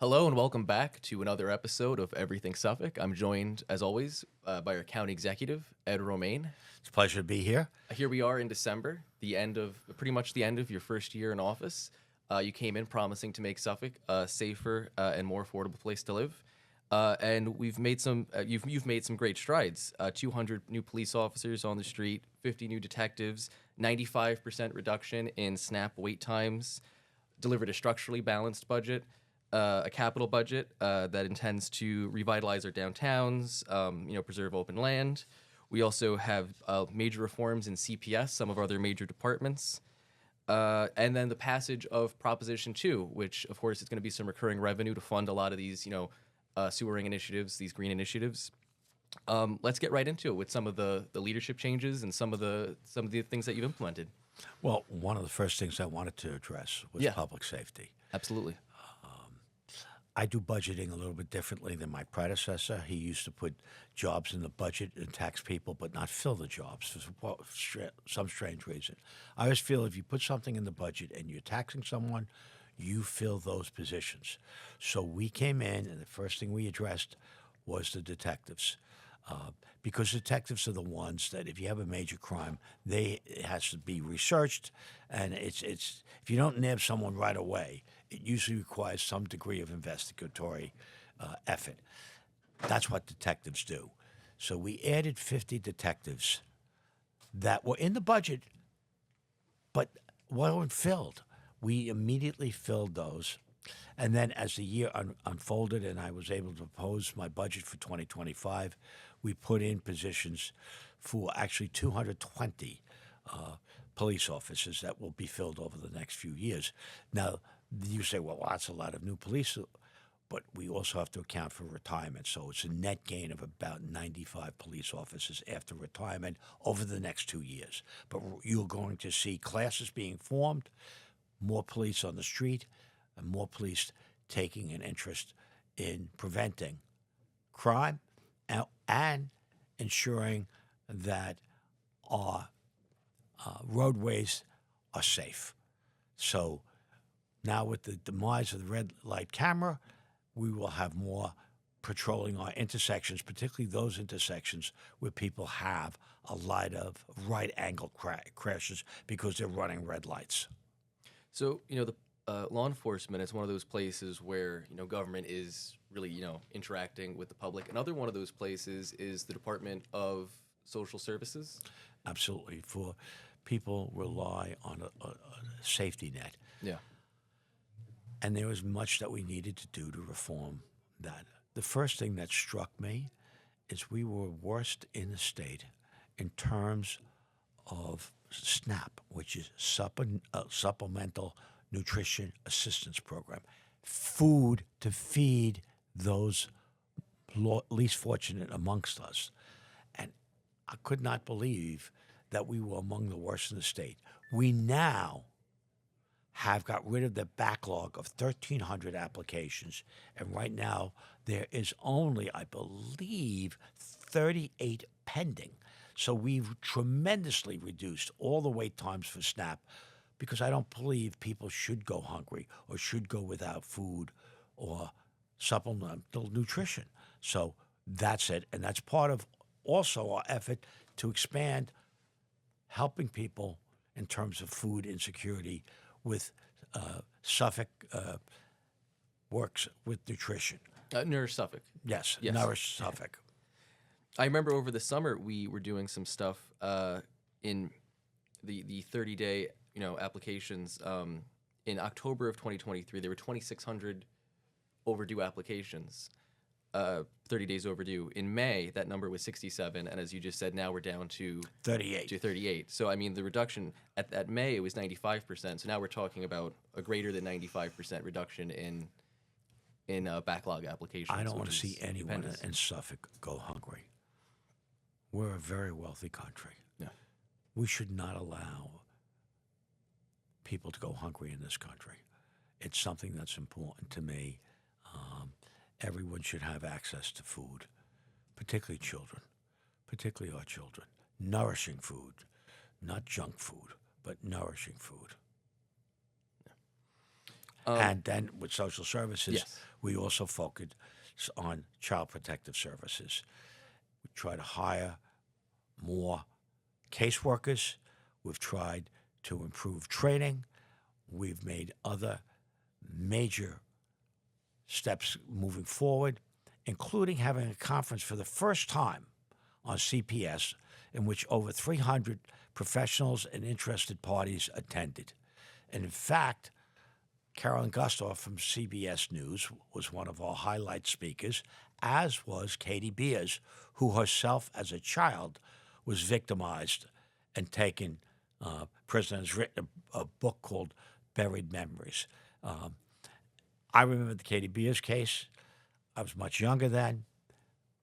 Hello and welcome back to another episode of Everything Suffolk. I'm joined, as always, by our county executive, Ed Romaine. It's a pleasure to be here. Here we are in December, pretty much the end of your first year in office. You came in promising to make Suffolk a safer and more affordable place to live, and you've made some great strides. 200 new police officers on the street, 50 new detectives, 95% reduction in SNAP wait times, delivered a structurally balanced budget. A capital budget that intends to revitalize our downtowns, preserve open land. We also have major reforms in CPS, some of our other major departments, and then the passage of Proposition 2, which, of course, is going to be some recurring revenue to fund a lot of these, sewering initiatives, these green initiatives. Let's get right into it with some of the leadership changes and some of the things that you've implemented. Well, one of the first things I wanted to address was public safety. Absolutely. I do budgeting a little bit differently than my predecessor. He used to put jobs in the budget and tax people, but not fill the jobs for some strange reason. I always feel if you put something in the budget and you're taxing someone, you fill those positions. So we came in, and the first thing we addressed was the detectives. Because detectives are the ones that if you have a major crime, it has to be researched, and it's if you don't nab someone right away, it usually requires some degree of investigatory effort. That's what detectives do. So we added 50 detectives that were in the budget, but weren't filled. We immediately filled those. And then as the year unfolded and I was able to propose my budget for 2025, we put in positions for actually 220 police officers that will be filled over the next few years. Now, you say, well, that's a lot of new police, but we also have to account for retirement. So it's a net gain of about 95 police officers after retirement over the next 2 years. But you're going to see classes being formed, more police on the street, and more police taking an interest in preventing crime and ensuring that our roadways are safe. So now with the demise of the red light camera, we will have more patrolling our intersections, particularly those intersections where people have a lot of right-angle crashes because they're running red lights. So, the law enforcement is one of those places where, government is really, interacting with the public. Another one of those places is the Department of Social Services. Absolutely. For people rely on a safety net. Yeah. And there was much that we needed to do to reform that. The first thing that struck me is we were worst in the state in terms of SNAP, which is Supplemental Nutrition Assistance Program, food to feed those least fortunate amongst us. And I could not believe that we were among the worst in the state. We now have got rid of the backlog of 1,300 applications, and right now there is only, I believe, 38 pending. So we've tremendously reduced all the wait times for SNAP because I don't believe people should go hungry or should go without food or supplemental nutrition. So that's it, and that's part of also our effort to expand helping people in terms of food insecurity with Suffolk works with nutrition. Nourish Suffolk. Yes, Yes. Nourish Suffolk. I remember over the summer we were doing some stuff in the 30-day applications. In October of 2023, there were 2,600 overdue applications, 30 days overdue. In May, that number was 67, and as you just said, now we're down to 38. So, the reduction at May, it was 95%. So now we're talking about a greater than 95% reduction in backlog applications. I don't want to see anyone in Suffolk go hungry. We're a very wealthy country. Yeah. We should not allow people to go hungry in this country. It's something that's important to me. Everyone should have access to food, particularly children, particularly our children. Nourishing food, not junk food, but nourishing food. And then with social services, Yes. we also focus on child protective services. We try to hire more caseworkers. We've tried to improve training. We've made other major steps moving forward, including having a conference for the first time on CPS in which over 300 professionals and interested parties attended. And in fact, Carolyn Gustav from CBS News was one of our highlight speakers, as was Katie Beers, who herself as a child was victimized and taken prisoner, has written a book called Buried Memories. I remember the Katie Beers case. I was much younger then,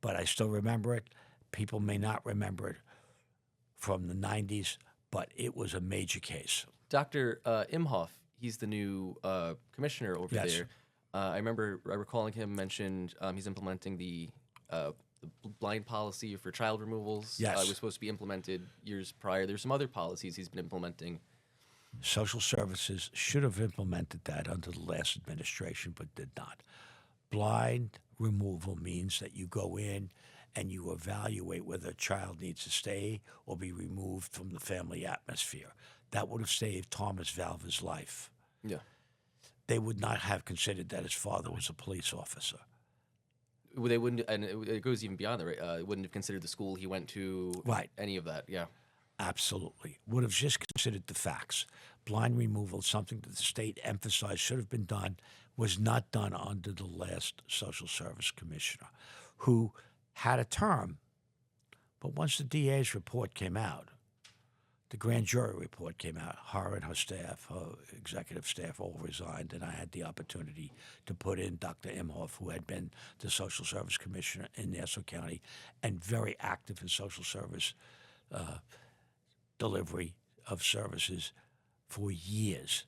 but I still remember it. People may not remember it from the 90s, but it was a major case. Dr. Imhoff, he's the new commissioner over Yes. there. I remember recalling him mentioned he's implementing the blind policy for child removals. Yes. It was supposed to be implemented years prior. There's some other policies he's been implementing. Social services should have implemented that under the last administration, but did not. Blind removal means that you go in and you evaluate whether a child needs to stay or be removed from the family atmosphere. That would have saved Thomas Valva's life. Yeah. They would not have considered that his father was a police officer. They wouldn't, and it goes even beyond that, right? Wouldn't have considered the school he went to, Right. any of that. Yeah. Absolutely. Would have just considered the facts. Blind removal, something that the state emphasized should have been done, was not done under the last social service commissioner, who had a term. But once the DA's report came out, the grand jury report came out, her and her staff, her executive staff all resigned, and I had the opportunity to put in Dr. Imhoff, who had been the social service commissioner in Nassau County and very active in social service delivery of services for years.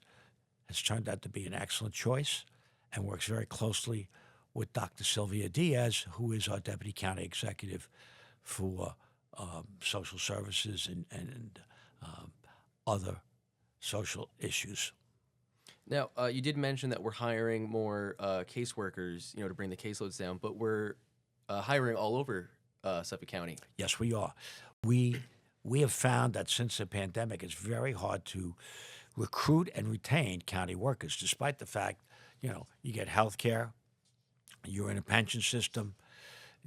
Has turned out to be an excellent choice and works very closely with Dr. Sylvia Diaz, who is our deputy county executive for social services and other social issues. Now, you did mention that we're hiring more caseworkers, to bring the caseloads down, but we're hiring all over Suffolk County. Yes, we are. We have found that since the pandemic, it's very hard to recruit and retain county workers, despite the fact, you get health care, you're in a pension system,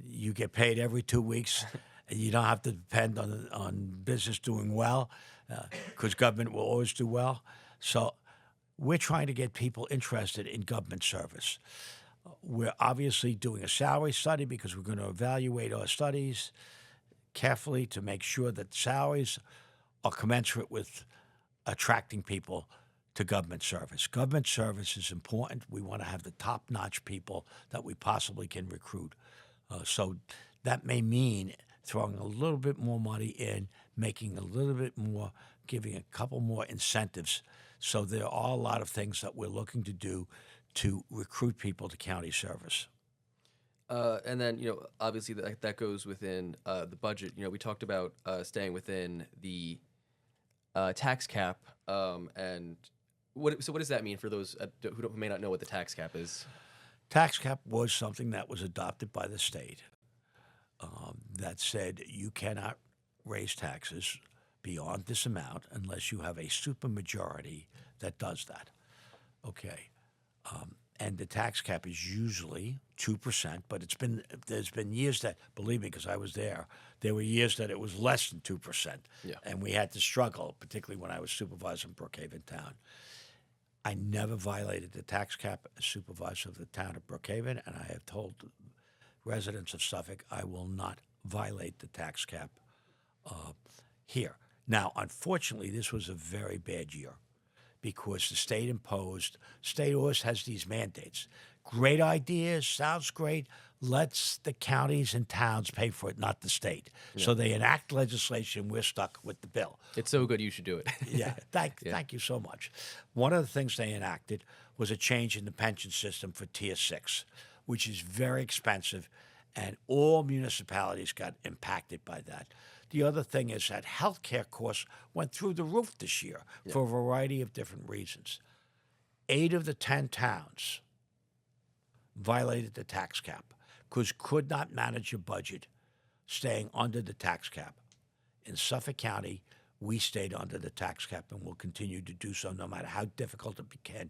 you get paid every 2 weeks, and you don't have to depend on business doing well, because government will always do well. So we're trying to get people interested in government service. We're obviously doing a salary study because we're going to evaluate our studies carefully to make sure that salaries are commensurate with attracting people to government service. Government service is important. We want to have the top-notch people that we possibly can recruit. So that may mean throwing a little bit more money in, making a little bit more, giving a couple more incentives. So there are a lot of things that we're looking to do to recruit people to county service. And then, obviously that goes within the budget. We talked about staying within the tax cap. And what does that mean for those who may not know what the tax cap is? Tax cap was something that was adopted by the state that said you cannot raise taxes beyond this amount unless you have a supermajority that does that. Okay. And the tax cap is usually 2%, but there's been years that, believe me, because I was there were years that it was less than 2%. Yeah. And we had to struggle, particularly when I was supervisor in Brookhaven Town. I never violated the tax cap as supervisor of the town of Brookhaven, and I have told residents of Suffolk I will not violate the tax cap here. Now, unfortunately, this was a very bad year because the state always has these mandates. Great ideas, sounds great. Let's the counties and towns pay for it, not the state. Yeah. So they enact legislation, we're stuck with the bill. It's so good, you should do it. Yeah, thank you so much. One of the things they enacted was a change in the pension system for Tier 6, which is very expensive, and all municipalities got impacted by that. The other thing is that healthcare costs went through the roof this year for a variety of different reasons. 8 of the 10 towns violated the tax cap because could not manage a budget staying under the tax cap. In Suffolk County, we stayed under the tax cap and will continue to do so no matter how difficult it can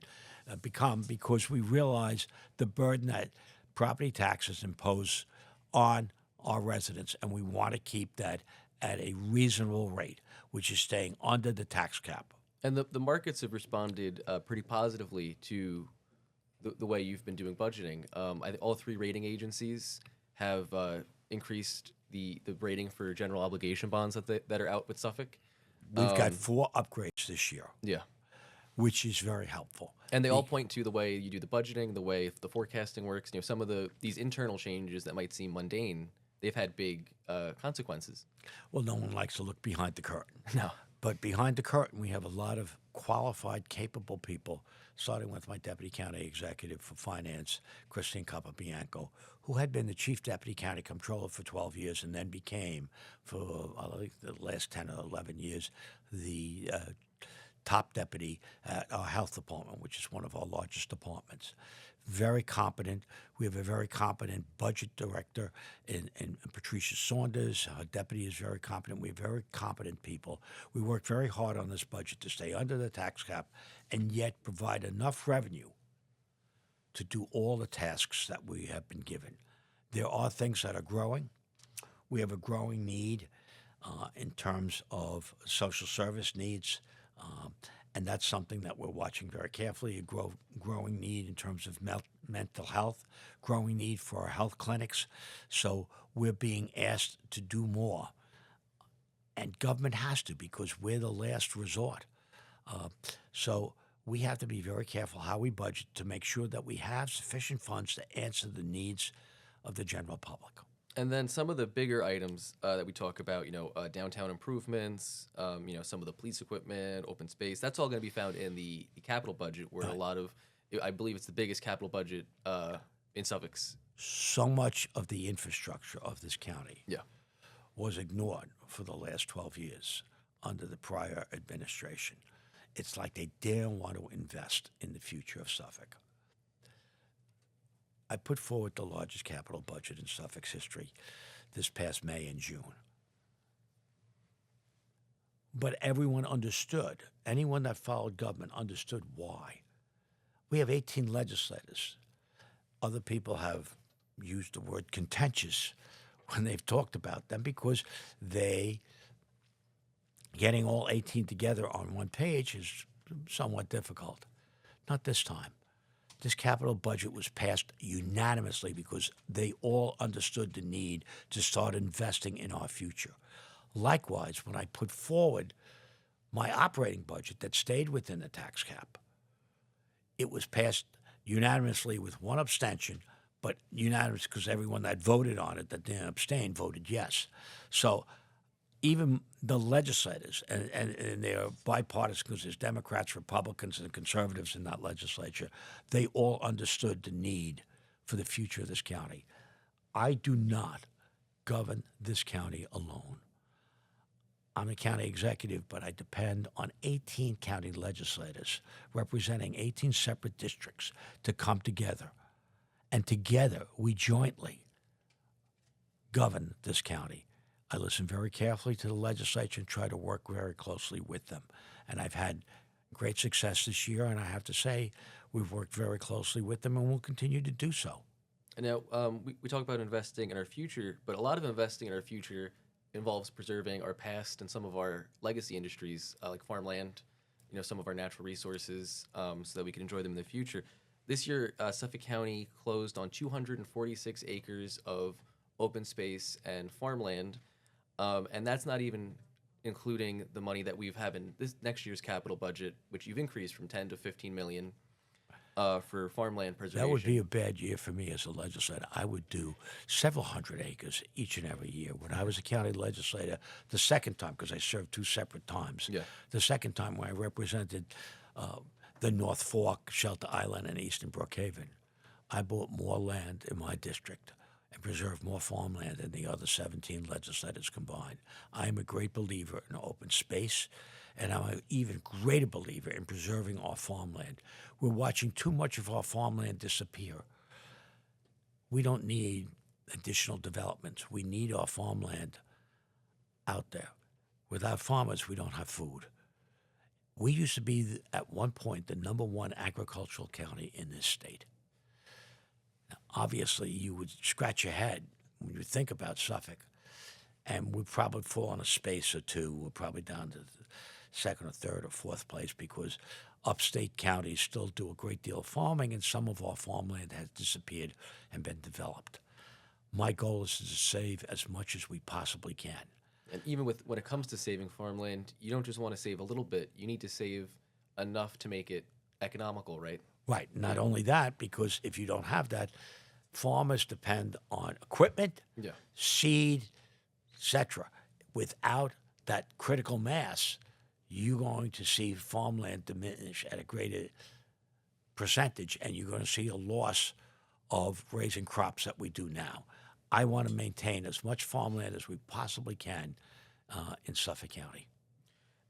become because we realize the burden that property taxes impose on our residents, and we want to keep that at a reasonable rate, which is staying under the tax cap. And the markets have responded pretty positively to the way you've been doing budgeting. All three rating agencies have increased the rating for general obligation bonds that are out with Suffolk. We've got 4 upgrades this year, Yeah. which is very helpful. And they all point to the way you do the budgeting, the way the forecasting works. Some of these internal changes that might seem mundane, they've had big consequences. Well, no one likes to look behind the curtain. No. But behind the curtain, we have a lot of qualified, capable people, starting with my deputy county executive for finance, Christine Capabianco, who had been the chief deputy county comptroller for 12 years and then became, for I think the last 10 or 11 years, the top deputy at our health department, which is one of our largest departments. Very competent. We have a very competent budget director in Patricia Saunders. Our deputy is very competent. We have very competent people. We worked very hard on this budget to stay under the tax cap and yet provide enough revenue to do all the tasks that we have been given. There are things that are growing. We have a growing need in terms of social service needs. And that's something that we're watching very carefully, a growing need in terms of mental health, growing need for our health clinics. So we're being asked to do more. And government has to because we're the last resort. So we have to be very careful how we budget to make sure that we have sufficient funds to answer the needs of the general public. And then some of the bigger items that we talk about, downtown improvements, some of the police equipment, open space, that's all going to be found in the capital budget where a lot of, I believe it's the biggest capital budget in Suffolk's. So much of the infrastructure of this county Yeah. was ignored for the last 12 years under the prior administration. It's like they didn't want to invest in the future of Suffolk. I put forward the largest capital budget in Suffolk's history this past May and June. But everyone understood, anyone that followed government understood why. We have 18 legislators. Other people have used the word contentious when they've talked about them because getting all 18 together on one page is somewhat difficult. Not this time. This capital budget was passed unanimously because they all understood the need to start investing in our future. Likewise, when I put forward my operating budget that stayed within the tax cap, it was passed unanimously with one abstention, but unanimous because everyone that voted on it that didn't abstain voted yes. So even the legislators, and they are bipartisan because there's Democrats, Republicans, and conservatives in that legislature, they all understood the need for the future of this county. I do not govern this county alone. I'm a county executive, but I depend on 18 county legislators representing 18 separate districts to come together. And together, we jointly govern this county. I listen very carefully to the legislature and try to work very closely with them. And I've had great success this year, and I have to say we've worked very closely with them and we'll continue to do so. And now we talk about investing in our future, but a lot of investing in our future involves preserving our past and some of our legacy industries, like farmland, some of our natural resources, so that we can enjoy them in the future. This year, Suffolk County closed on 246 acres of open space and farmland. And that's not even including the money that we've had in this next year's capital budget, which you've increased from 10 to 15 million for farmland preservation. That would be a bad year for me as a legislator. I would do several hundred acres each and every year. When I was a county legislator, the second time, because I served 2 separate times, the second time when I represented the North Fork, Shelter Island, and Eastern Brookhaven, I bought more land in my district and preserve more farmland than the other 17 legislators combined. I am a great believer in open space And I'm an even greater believer in preserving our farmland. We're watching too much of our farmland disappear. We don't need additional developments. We need our farmland out there. Without farmers, we don't have food. We used to be, at one point, the number one agricultural county in this state. Now, obviously, you would scratch your head when you think about Suffolk, and we'd probably fall on a space or two. We're probably down to the second or third or fourth place because upstate counties still do a great deal of farming, and some of our farmland has disappeared and been developed. My goal is to save as much as we possibly can. And even when it comes to saving farmland, you don't just want to save a little bit. You need to save enough to make it economical, right? Right. Not only that, because if you don't have that, farmers depend on equipment, Yeah. seed, etc. Without that critical mass, you're going to see farmland diminish at a greater percentage, and you're going to see a loss of raising crops that we do now. I want to maintain as much farmland as we possibly can in Suffolk County.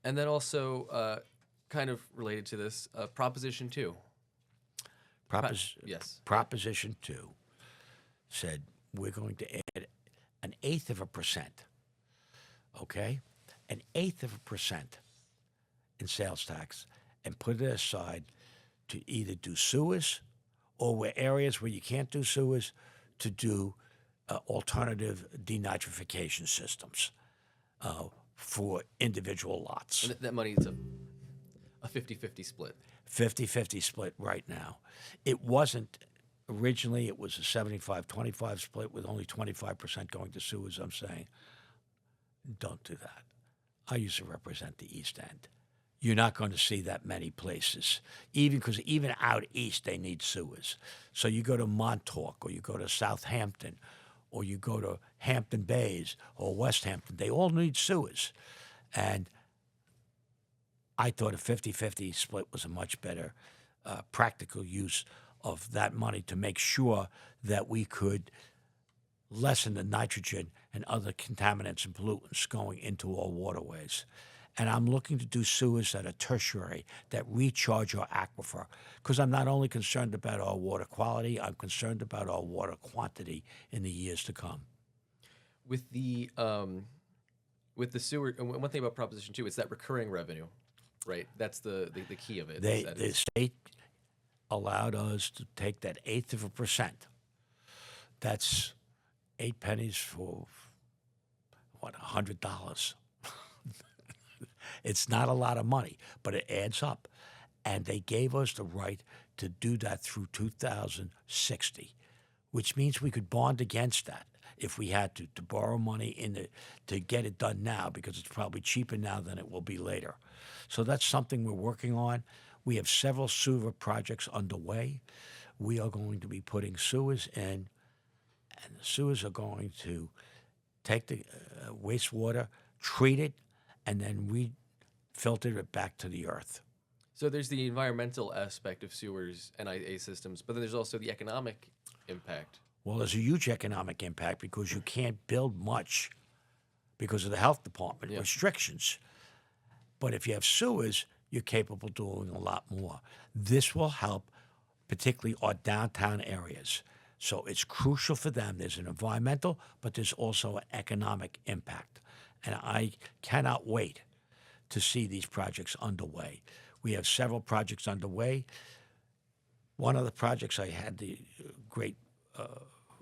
And then also, kind of related to this, Proposition 2. Yes. Proposition 2 said we're going to add an eighth of a percent, okay? An eighth of a percent in sales tax and put it aside to either do sewers or where areas where you can't do sewers to do alternative denitrification systems for individual lots. And that money is a 50-50 split. 50-50 split right now. It wasn't originally, it was a 75-25 split with only 25% going to sewers. I'm saying, don't do that. I used to represent the East End. You're not going to see that many places, because even out east they need sewers. So you go to Montauk or you go to Southampton or you go to Hampton Bays or West Hampton, they all need sewers. And I thought a 50-50 split was a much better practical use of that money to make sure that we could lessen the nitrogen and other contaminants and pollutants going into our waterways. And I'm looking to do sewers that are tertiary, that recharge our aquifer, because I'm not only concerned about our water quality, I'm concerned about our water quantity in the years to come. With the sewer, and one thing about Proposition 2, it's that recurring revenue, right? That's the key of it. The state allowed us to take that eighth of a percent. That's 8 pennies for, what, $100. It's not a lot of money, but it adds up. And they gave us the right to do that through 2060, which means we could bond against that if we had to borrow money to get it done now, because it's probably cheaper now than it will be later. So that's something we're working on. We have several sewer projects underway. We are going to be putting sewers in, and the sewers are going to take the wastewater, treat it, and then filter it back to the earth. So there's the environmental aspect of sewers and IA systems, but then there's also the economic impact. Well, there's a huge economic impact because you can't build much because of the health department restrictions. But if you have sewers, you're capable of doing a lot more. This will help particularly our downtown areas. So it's crucial for them. There's an environmental, but there's also an economic impact. And I cannot wait to see these projects underway. We have several projects underway. One of the projects I had the great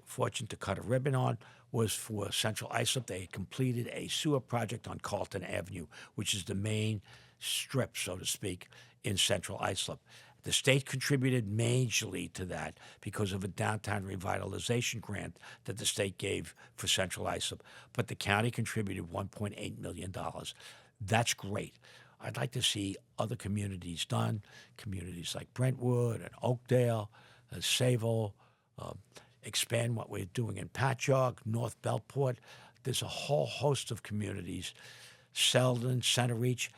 fortune to cut a ribbon on was for Central Islip. They had completed a sewer project on Carlton Avenue, which is the main strip, so to speak, in Central Islip. The state contributed majorly to that because of a downtown revitalization grant that the state gave for Central Islip, but the county contributed $1.8 million. That's great. I'd like to see other communities done, communities like Brentwood and Oakdale, Sayville, expand what we're doing in Patchogue, North Belport. There's a whole host of communities, Selden, Center Reach.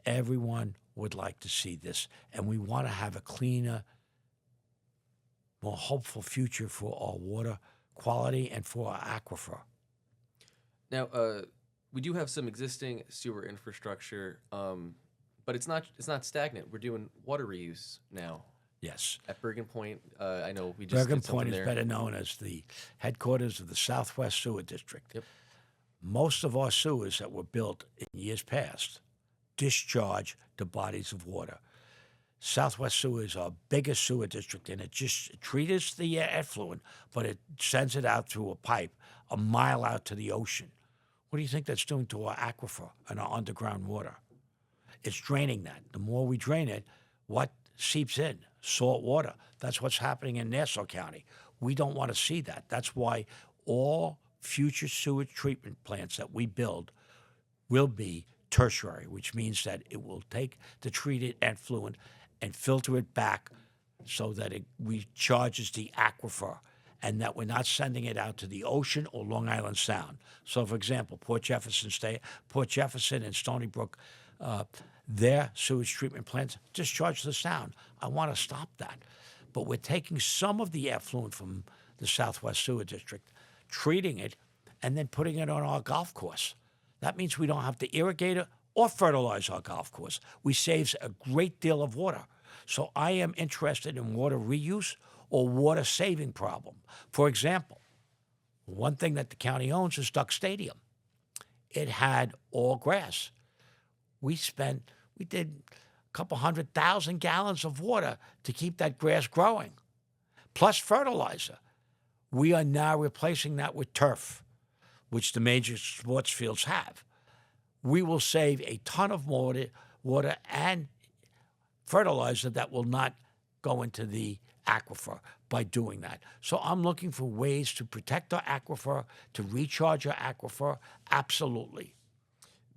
Everyone would like to see this, and we want to have a cleaner, more hopeful future for our water quality and for our aquifer. Now, we do have some existing sewer infrastructure, but it's not stagnant. We're doing water reuse now Yes. at Bergen Point. I know we just Bergen did something Point is there. better known as the headquarters of the Southwest Sewer District. Yep. Most of our sewers that were built in years past discharge to bodies of water. Southwest Sewer is our biggest sewer district, and it just treats the effluent, but it sends it out through a pipe a mile out to the ocean. What do you think that's doing to our aquifer and our underground water? It's draining that. The more we drain it, what seeps in? Salt water. That's what's happening in Nassau County. We don't want to see that. That's why all future sewage treatment plants that we build will be tertiary, which means that it will take the treated effluent and filter it back so that it recharges the aquifer and that we're not sending it out to the ocean or Long Island Sound. So, for example, Port Jefferson and Stony Brook, their sewage treatment plants discharge the Sound. I want to stop that. But we're taking some of the effluent from the Southwest Sewer District, treating it, and then putting it on our golf course. That means we don't have to irrigate it or fertilize our golf course. We save a great deal of water. So I am interested in water reuse or water saving problem. For example, one thing that the county owns is Duck Stadium. It had all grass. We did a couple 100,000 gallons of water to keep that grass growing, plus fertilizer. We are now replacing that with turf, which the major sports fields have. We will save a ton of water and fertilizer that will not go into the aquifer by doing that. So I'm looking for ways to protect our aquifer, to recharge our aquifer. Absolutely.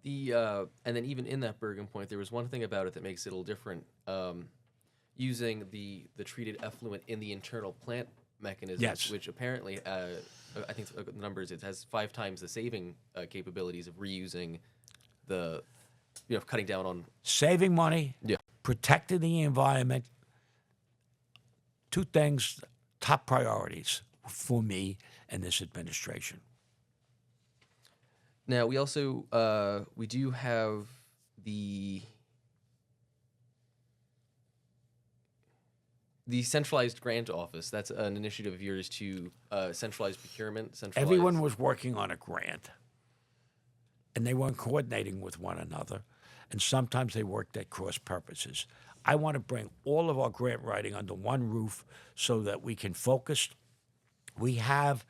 And then even in that Bergen Point, there was one thing about it that makes it a little different. Using the treated effluent in the internal plant mechanisms, Yes. which apparently, I think the numbers, it has 5 times the saving capabilities of reusing cutting down on. Saving money, Yeah. protecting the environment. 2 things, top priorities for me and this administration. Now we also we do have the centralized grant office. That's an initiative of yours to centralize procurement. Everyone was working on a grant, and they weren't coordinating with one another, and sometimes they worked at cross purposes. I want to bring all of our grant writing under one roof so that we can focus. We have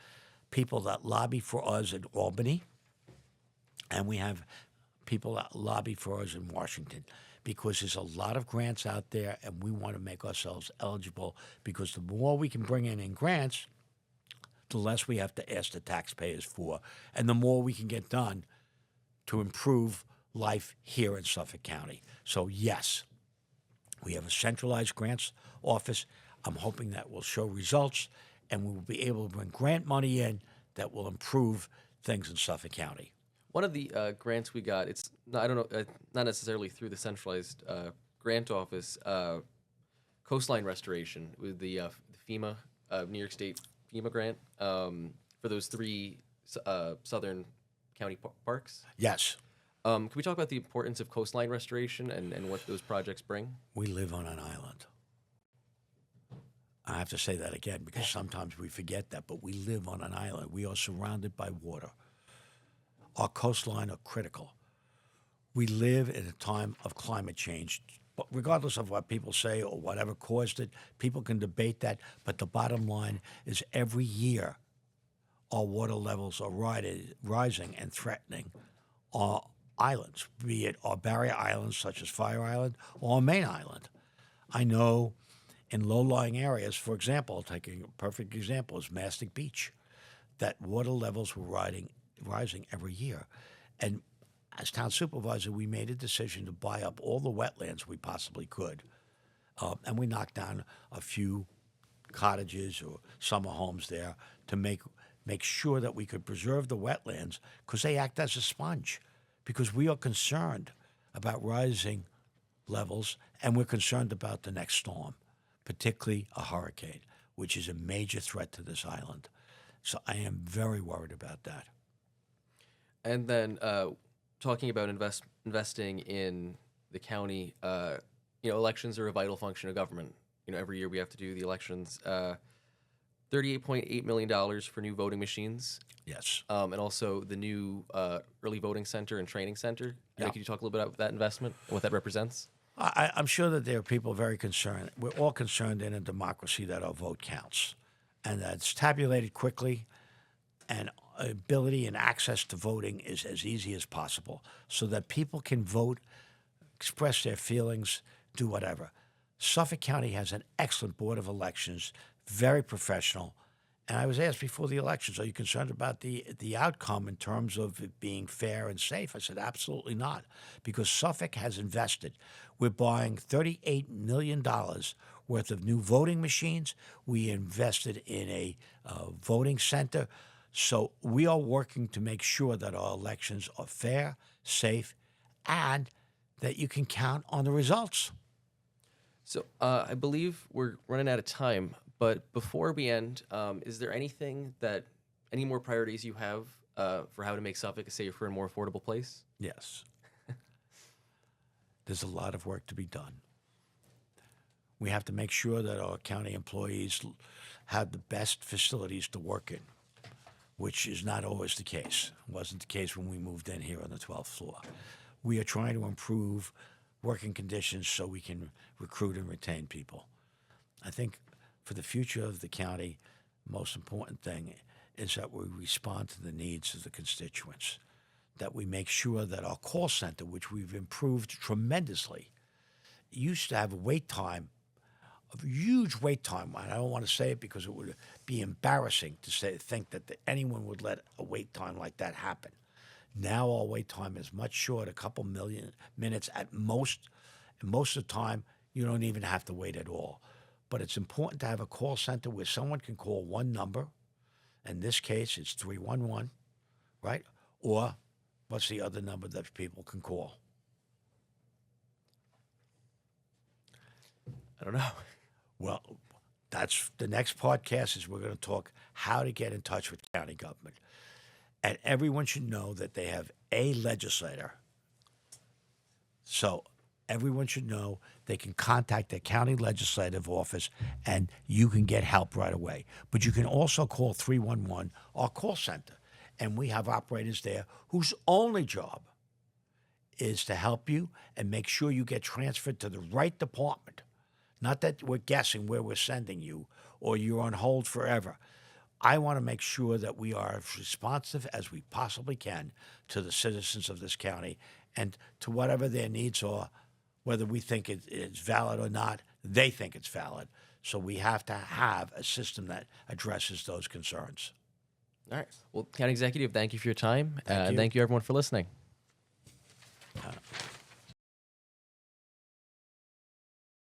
people that lobby for us in Albany, and we have people that lobby for us in Washington, because there's a lot of grants out there, and we want to make ourselves eligible, because the more we can bring in grants, the less we have to ask the taxpayers for, and the more we can get done to improve life here in Suffolk County. So yes, we have a centralized grants office. I'm hoping that will show results, and we will be able to bring grant money in that will improve things in Suffolk County. One of the grants we got, it's not, I don't know, not necessarily through the centralized grant office, coastline restoration with the FEMA, New York State FEMA grant for those 3 southern county parks. Yes, Can we talk about the importance of coastline restoration and what those projects bring? we live on an island. I have to say that again because sometimes we forget that, but we live on an island. We are surrounded by water. Our coastline are critical. We live in a time of climate change. But regardless of what people say or whatever caused it, people can debate that. But the bottom line is every year our water levels are rising and threatening our islands, be it our barrier islands such as Fire Island or our main island. I know in low-lying areas, for example, taking a perfect example is Mastic Beach, that water levels were rising every year. And as town supervisor, we made a decision to buy up all the wetlands we possibly could. And we knocked down a few cottages or summer homes there to make sure that we could preserve the wetlands, because they act as a sponge. Because we are concerned about rising levels, and we're concerned about the next storm, particularly a hurricane, which is a major threat to this island. So I am very worried about that. And then talking about investing in the county, elections are a vital function of government. Every year we have to do the elections. $38.8 million for new voting machines, Yes. and also the new early voting center and training center. Yeah. Could you talk a little bit about that investment and what that represents? I'm sure that there are people very concerned. We're all concerned in a democracy that our vote counts and that it's tabulated quickly and ability and access to voting is as easy as possible so that people can vote, express their feelings, do whatever. Suffolk County has an excellent Board of Elections, very professional. And I was asked before the elections, are you concerned about the outcome in terms of it being fair and safe? I said, absolutely not, because Suffolk has invested. We're buying $38 million worth of new voting machines. We invested in a voting center. So we are working to make sure that our elections are fair, safe, and that you can count on the results. So I believe we're running out of time, but before we end, is there any more priorities you have for how to make Suffolk a safer and more affordable place? Yes. There's a lot of work to be done. We have to make sure that our county employees have the best facilities to work in, which is not always the case. It wasn't the case when we moved in here on the 12th floor. We are trying to improve working conditions so we can recruit and retain people. I think for the future of the county, the most important thing is that we respond to the needs of the constituents, that we make sure that our call center, which we've improved tremendously, used to have a wait time, a huge wait time. I don't want to say it because it would be embarrassing to think that anyone would let a wait time like that happen. Now our wait time is much short, a couple million minutes at most. And most of the time, you don't even have to wait at all. But it's important to have a call center where someone can call one number. In this case, it's 311, right? Or what's the other number that people can call? I don't know. Well, that's the next podcast is we're going to talk how to get in touch with county government. And everyone should know that they have a legislator. So everyone should know they can contact their county legislative office and you can get help right away. But you can also call 311, our call center. And we have operators there whose only job is to help you and make sure you get transferred to the right department. Not that we're guessing where we're sending you or you're on hold forever. I want to make sure that we are as responsive as we possibly can to the citizens of this county and to whatever their needs are, whether we think it's valid or not, they think it's valid. So we have to have a system that addresses those concerns. All right. Well, County Executive, thank you for your time. Thank you. Thank you, everyone, for listening.